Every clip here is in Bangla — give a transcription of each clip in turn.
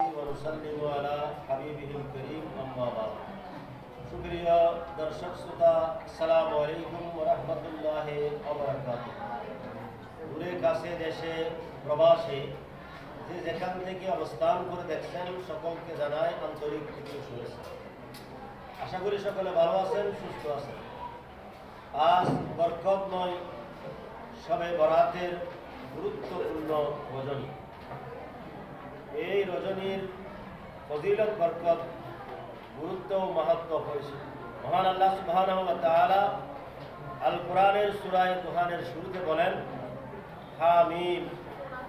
ونسلم على حبيبه الكريم أما بعد শুকরিয়া দর্শক শ্রোতা আসসালামু আলাইকুম ওয়া রাহমাতুল্লাহি ওয়া বারাকাতুহু। দূরে কাছে দেশে প্রবাসে যে যেখান থেকে অবস্থান করে দেখছেন সকলকে জানাই আন্তরিক প্রীতি ও শুভেচ্ছা। আশা করি সকলে ভালো আছেন, সুস্থ আছেন। আজ বরকতময় শবে বরাতের গুরুত্বপূর্ণ রজনী। এই রজনীর ফজিলত, বরকত, গুরুত্ব ও মাহাত্ম্য হয়েছে। মহান আল্লাহ সুবহানাহু ওয়া তাআলা আল কোরআনের সূরা দুহানের শুরুতে বলেন, হামিম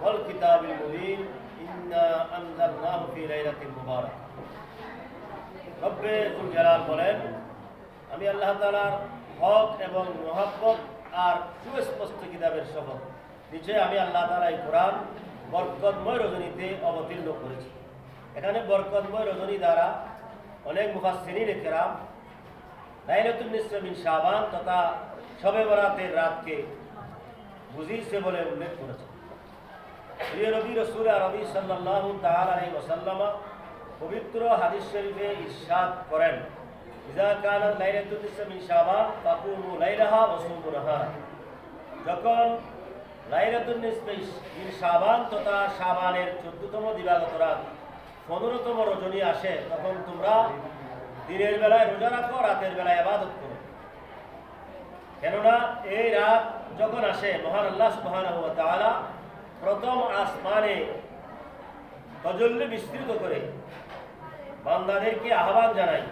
ওয়াল কিতাবিল মুবিন ইন্না আনজালনাহু ফি লাইলাতিন মুবারাকাহ। রব্বে যুল জালাল বলেন, আমি আল্লাহ তাআলার হক এবং মহব্বত আর সুস্পষ্ট কিতাবের শপথ, নিশ্চয় আমি আল্লাহ তাআলা এই কোরআন বরকতময় রজনীতে অবতীর্ণ করেছি। এখানে বরকতময় রজনী দ্বারা অনেক মুফাসসিরিন কেরাম লাইলাতুন নিসফ মিন শাবান তথা শবে বরাতের রাতকে বুঝিয়েছে বলে উল্লেখ করেছেন। প্রিয় নবী রাসূল আরবি সাল্লাল্লাহু তাআলা আলাইহি ওয়াসাল্লাম পবিত্র হাদিস শরীফে ইরশাদ করেন, ইযা কানা লাইলাতুন নিসফ মিন শাবান ফাকুমু লাইলাহা ওয়া সুমু নাহারা। যখন লাইলাতুন নিসফ মিন শাবান তথা শাবানের 14তম দিবাগত রাত 15তম রজনী আসে, তখন তোমরা দিনের বেলায় রোজা রাখো, রাতের বেলায় ইবাদত করো। কেননা এই রাত যখন আসে, মহান আল্লাহ সুবহানাহু ওয়া তাআলা প্রথম আসমানে তাজাল্লি বিস্তৃত করে বান্দাদেরকে আহ্বান জানাই,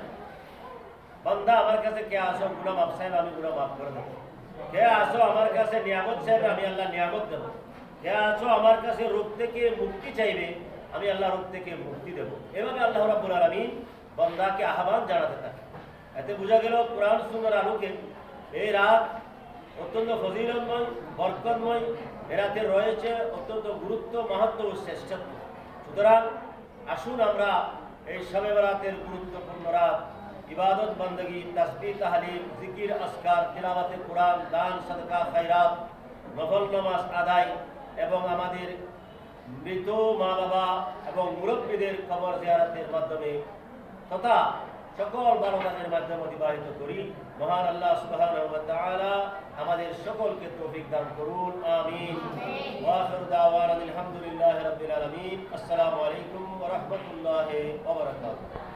বান্দা আমার কাছে কে আসো, গুনাহ মাফ চাইবে, আমি গুনাহ মাফ করে দেবো। কে আসো আমার কাছে নিয়ামত চাইবে, আমি আল্লাহ নিয়ামত দেবো। কে আসো আমার কাছে রোগ থেকে মুক্তি চাইবে, আমি আল্লাহ রূপ থেকে মুক্তি দেব। এভাবে আল্লাহ রাব্বুল আলামিন বান্দাকে আহ্বান জানাতে থাকে। এতে বোঝা গেল কোরআন সুন্নাহর আলোকে এই রাত অত্যন্ত ফজিলতময়, বরকতময়। এ রাতে রয়েছে অত্যন্ত গুরুত্ব, মাহাত্ম্য ও শ্রেষ্ঠত্ব। সুতরাং আসুন আমরা এই শবে বরাতের গুরুত্বপূর্ণ রাত ইবাদত, বندگی, তাসবিহ, তাহলিল, জিকির, আজকার, তিলাওয়াতে কোরআন, দান, সাদকা, খায়রাত, নফল নামাজ আদায় এবং আমাদের মৃত মা বাবা এবং মুরব্বীদের কবর জিয়ারতের মাধ্যমে তথা সকল ভালো কাজের মাধ্যমে অতিবাহিত করি। মহান আল্লাহ সুবহানাহু ওয়া তাআলা আমাদের সকলকে তৌফিক দান করুন, আমিন। ওয়া আখিরু দাওয়ানা আলহামদুলিল্লাহি রাব্বিল আলামিন। আসসালামু আলাইকুম ওয়া রাহমাতুল্লাহি ওয়া বারাকাতুহু।